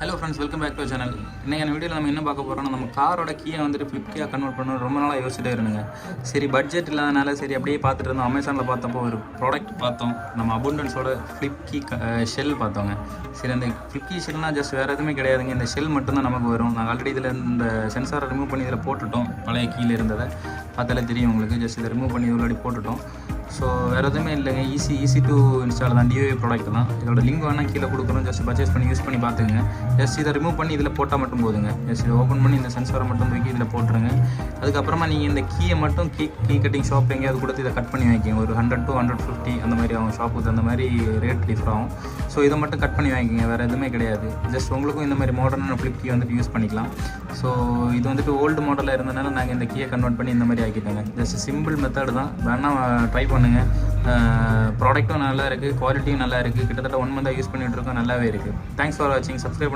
Hello friends, welcome back to channel. இன்றைக்கான வீடியோவில் நம்ம என்ன பார்க்க போகிறோம்னா, நம்ம காரோட கீயை வந்துட்டு ஃப்ளிப் கீயாக கன்வெர்ட் பண்ணணும் ரொம்ப நாளாக யோசிச்சுட்டே இருந்துங்க. சரி, பட்ஜெட் இல்லாதனால சரி அப்படியே பார்த்துட்டு இருந்தோம். அமேசானில் பார்த்தப்போ ஒரு ப்ராடக்ட் பார்த்தோம். நம்ம அபுண்டன்ஸோட ஃப்ளிப் கீ ஷெல் பார்த்தோங்க. சரி, அந்த ஃப்ளிப் கீ ஷெல்னால் ஜஸ்ட் வேறு எதுவுமே கிடையாதுங்க. இந்த ஷெல் மட்டும்தான் நமக்கு வரும். நாங்கள் ஆல்ரெடி இதில் இந்த சென்சாரை ரிமூவ் பண்ணி இதில் போட்டுட்டோம். பழைய கீழே இருந்ததை பார்த்தாலே தெரியும் உங்களுக்கு. ஜஸ்ட் இதை ரிமூவ் பண்ணி உள்ளாடி போட்டுட்டோம். ஸோ வேறு எதுவுமே இல்லைங்க. ஈஸி டு இன்ஸ்டால் தான். டிஓஏ ப்ராடக்ட் தான். இதோட லிங்க் வேணால் கீழே கொடுக்குறோம். ஜஸ்ட் பர்ச்சேஸ் பண்ணி யூஸ் பண்ணி பார்த்துங்க. ஜஸ்ட் இதை ரிமூவ் பண்ணி இதில் போட்டால் மட்டும் போதுங்க. ஜஸ்ட் இதை ஓப்பன் பண்ணி இந்த சென்சாரை மட்டும் தூக்கி இதில் போட்டுருங்க. அதுக்கப்புறமா நீங்கள் இந்த கீயை மட்டும் கீ கட்டிங் ஷாப் எங்கேயாவது கொடுத்து இதை கட் பண்ணி வாங்கிக்கோங்க. ஒரு 100 to 150 அந்த மாதிரி ஆகும். ஷாப்புக்கு அந்த மாதிரி ரேட் டிஃபர் ஆகும். ஸோ இதை மட்டும் கட் பண்ணி வாங்கிக்கோங்க. வேறு எதுவுமே கிடையாது. ஜஸ்ட் உங்களுக்கும் இந்த மாதிரி மாடர்னான ஃப்ளிப் கீ வந்துட்டு யூஸ் பண்ணிக்கலாம். ஸோ இது வந்துட்டு ஓல்டு மாடலில் இருந்தனால நாங்கள் இந்த கீயை கன்வெர்ட் பண்ணி இந்த மாதிரி ஆக்கிட்டோங்க. ஜஸ்ட் சிம்பிள் மெத்தட் தான். வேணால் ட்ரை பண்ணுங்கள். ப்ராடக்ட்டும் நல்லா இருக்குது, குவாலிட்டியும் நல்லா இருக்குது. கிட்டத்தட்ட 1 மந்தாக யூஸ் பண்ணிகிட்டு இருக்கோம். நல்லாவே இருக்குது. தேங்க்ஸ் ஃபார் வாட்சிங். சப்ஸ்கிரைப்